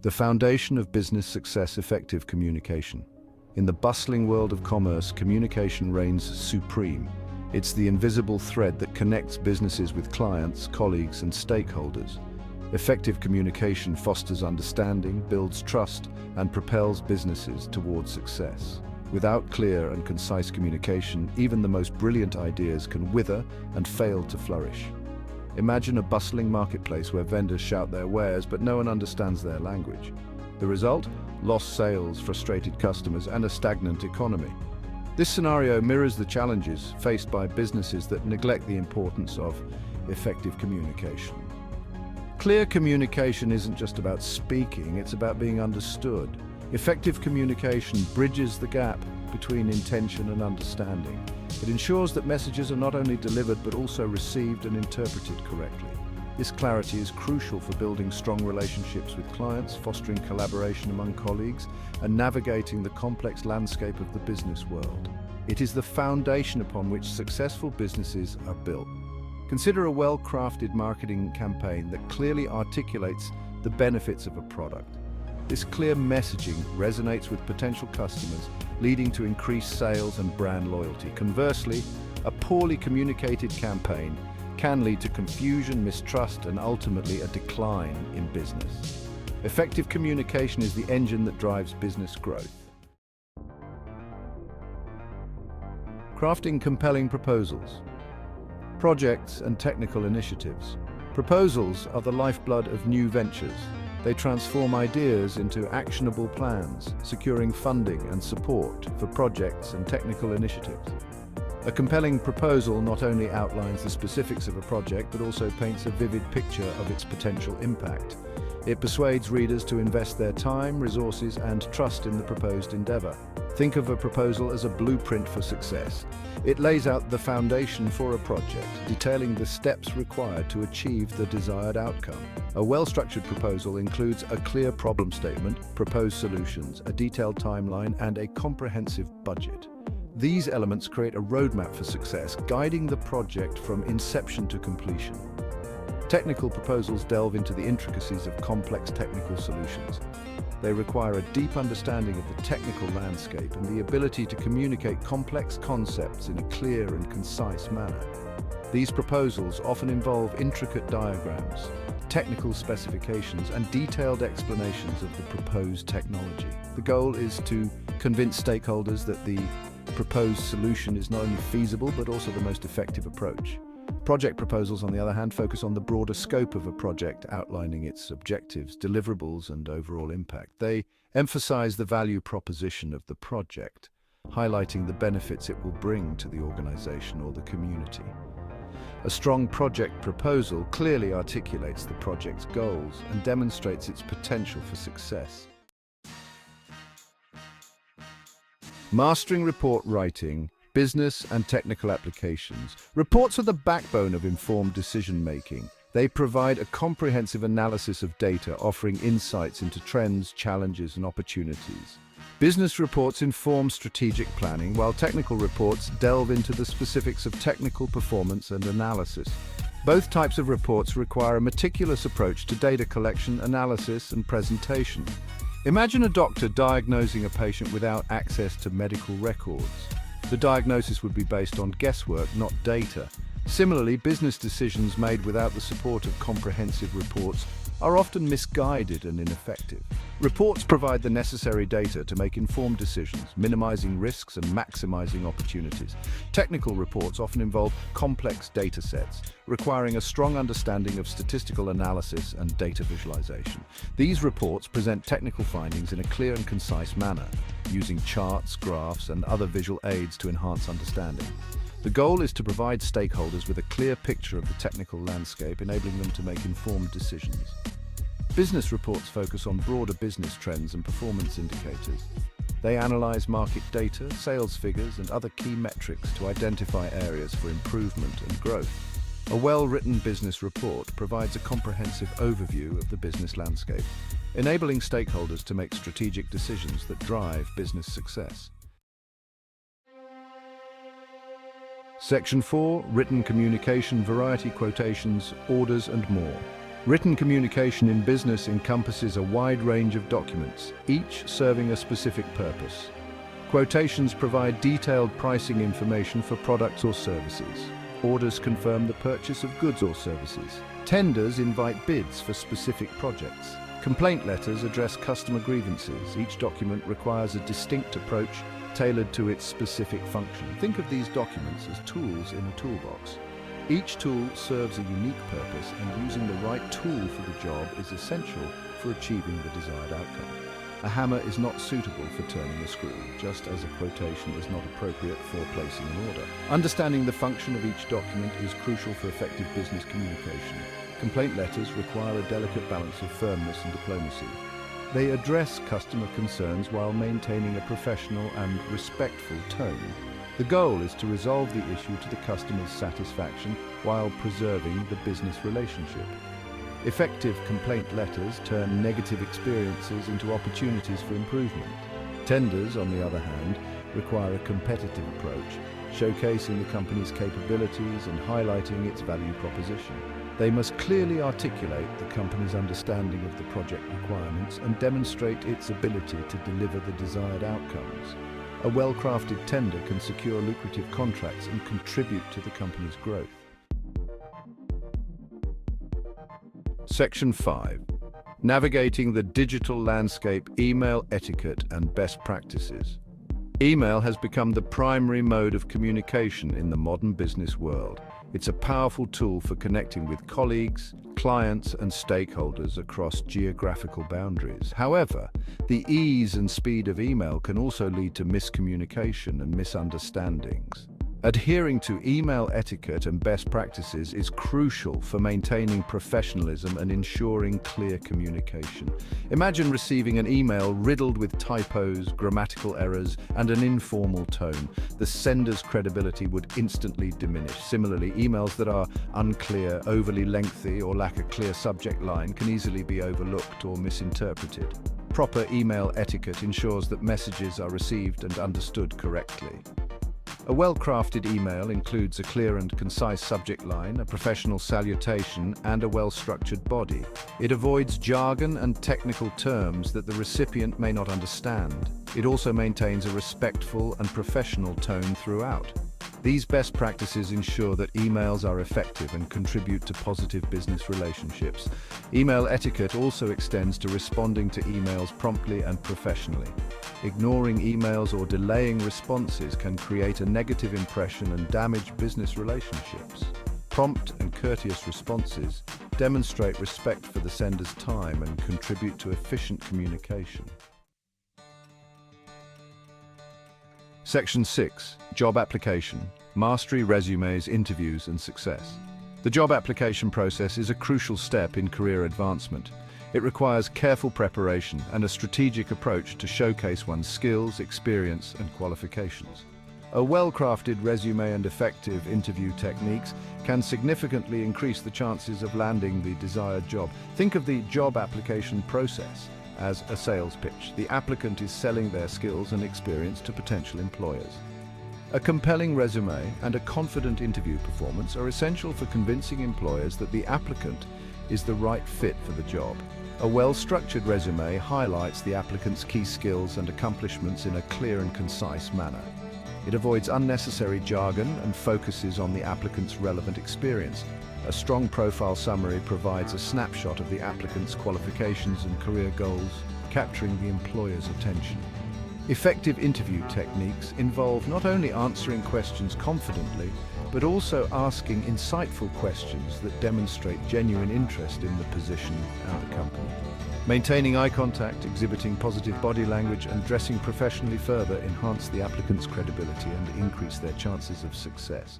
The foundation of business success: effective communication. In the bustling world of commerce, communication reigns supreme. It's the invisible thread that connects businesses with clients, colleagues, and stakeholders. Effective communication fosters understanding, builds trust, and propels businesses towards success. Without clear and concise communication, even the most brilliant ideas can wither and fail to flourish. Imagine a bustling marketplace where vendors shout their wares, but no one understands their language. The result? Lost sales, frustrated customers, and a stagnant economy. This scenario mirrors the challenges faced by businesses that neglect the importance of effective communication. Clear communication isn't just about speaking, it's about being understood. Effective communication bridges the gap between intention and understanding. It ensures that messages are not only delivered but also received and interpreted correctly. This clarity is crucial for building strong relationships with clients, fostering collaboration among colleagues, and navigating the complex landscape of the business world. It is the foundation upon which successful businesses are built. Consider a well-crafted marketing campaign that clearly articulates the benefits of a product. This clear messaging resonates with potential customers, leading to increased sales and brand loyalty. Conversely, a poorly communicated campaign can lead to confusion, mistrust, and ultimately a decline in business. Effective communication is the engine that drives business growth. Crafting compelling proposals. Projects and technical initiatives. Proposals are the lifeblood of new ventures. They transform ideas into actionable plans, securing funding and support for projects and technical initiatives. A compelling proposal not only outlines the specifics of a project, but also paints a vivid picture of its potential impact. It persuades readers to invest their time, resources, and trust in the proposed endeavor. Think of a proposal as a blueprint for success. It lays out the foundation for a project, detailing the steps required to achieve the desired outcome. A well-structured proposal includes a clear problem statement, proposed solutions, a detailed timeline, and a comprehensive budget. These elements create a roadmap for success, guiding the project from inception to completion. Technical proposals delve into the intricacies of complex technical solutions. They require a deep understanding of the technical landscape and the ability to communicate complex concepts in a clear and concise manner. These proposals often involve intricate diagrams, technical specifications, and detailed explanations of the proposed technology. The goal is to convince stakeholders that the proposed solution is not only feasible but also the most effective approach. Project proposals, on the other hand, focus on the broader scope of a project, outlining its objectives, deliverables, and overall impact. They emphasize the value proposition of the project, highlighting the benefits it will bring to the organization or the community. A strong project proposal clearly articulates the project's goals and demonstrates its potential for success. Mastering report writing, business and technical applications. Reports are the backbone of informed decision-making. They provide a comprehensive analysis of data, offering insights into trends, challenges, and opportunities. Business reports inform strategic planning, while technical reports delve into the specifics of technical performance and analysis. Both types of reports require a meticulous approach to data collection, analysis, and presentation. Imagine a doctor diagnosing a patient without access to medical records. The diagnosis would be based on guesswork, not data. Similarly, business decisions made without the support of comprehensive reports are often misguided and ineffective. Reports provide the necessary data to make informed decisions, minimizing risks and maximizing opportunities. Technical reports often involve complex data sets, requiring a strong understanding of statistical analysis and data visualization. These reports present technical findings in a clear and concise manner, using charts, graphs, and other visual aids to enhance understanding. The goal is to provide stakeholders with a clear picture of the technical landscape, enabling them to make informed decisions. Business reports focus on broader business trends and performance indicators. They analyze market data, sales figures, and other key metrics to identify areas for improvement and growth. A well-written business report provides a comprehensive overview of the business landscape, enabling stakeholders to make strategic decisions that drive business success. Section 4, Written Communication, Variety Quotations, Orders, and more. Written communication in business encompasses a wide range of documents, each serving a specific purpose. Quotations provide detailed pricing information for products or services. Orders confirm the purchase of goods or services. Tenders invite bids for specific projects. Complaint letters address customer grievances. Each document requires a distinct approach tailored to its specific function. Think of these documents as tools in a toolbox. Each tool serves a unique purpose, and using the right tool for the job is essential for achieving the desired outcome. A hammer is not suitable for turning a screw, just as a quotation is not appropriate for placing an order. Understanding the function of each document is crucial for effective business communication. Complaint letters require a delicate balance of firmness and diplomacy. They address customer concerns while maintaining a professional and respectful tone. The goal is to resolve the issue to the customer's satisfaction while preserving the business relationship. Effective complaint letters turn negative experiences into opportunities for improvement. Tenders, on the other hand, require a competitive approach, showcasing the company's capabilities and highlighting its value proposition. They must clearly articulate the company's understanding of the project requirements and demonstrate its ability to deliver the desired outcomes. A well-crafted tender can secure lucrative contracts and contribute to the company's growth. Section 5. Navigating the digital landscape, email etiquette and best practices. Email has become the primary mode of communication in the modern business world. It's a powerful tool for connecting with colleagues, clients, and stakeholders across geographical boundaries. However, the ease and speed of email can also lead to miscommunication and misunderstandings. Adhering to email etiquette and best practices is crucial for maintaining professionalism and ensuring clear communication. Imagine receiving an email riddled with typos, grammatical errors, and an informal tone. The sender's credibility would instantly diminish. Similarly, emails that are unclear, overly lengthy, or lack a clear subject line can easily be overlooked or misinterpreted. Proper email etiquette ensures that messages are received and understood correctly. A well-crafted email includes a clear and concise subject line, a professional salutation, and a well-structured body. It avoids jargon and technical terms that the recipient may not understand. It also maintains a respectful and professional tone throughout. These best practices ensure that emails are effective and contribute to positive business relationships. Email etiquette also extends to responding to emails promptly and professionally. Ignoring emails or delaying responses can create a negative impression and damage business relationships. Prompt and courteous responses demonstrate respect for the sender's time and contribute to efficient communication. Section 6. Job application. Mastery, resumes, interviews, and success. The job application process is a crucial step in career advancement. It requires careful preparation and a strategic approach to showcase one's skills, experience, and qualifications. A well-crafted resume and effective interview techniques can significantly increase the chances of landing the desired job. Think of the job application process as a sales pitch. The applicant is selling their skills and experience to potential employers. A compelling resume and a confident interview performance are essential for convincing employers that the applicant is the right fit for the job. A well-structured resume highlights the applicant's key skills and accomplishments in a clear and concise manner. It avoids unnecessary jargon and focuses on the applicant's relevant experience. A strong profile summary provides a snapshot of the applicant's qualifications and career goals, capturing the employer's attention. Effective interview techniques involve not only answering questions confidently, but also asking insightful questions that demonstrate genuine interest in the position and the company. Maintaining eye contact, exhibiting positive body language, and dressing professionally further enhance the applicant's credibility and increase their chances of success.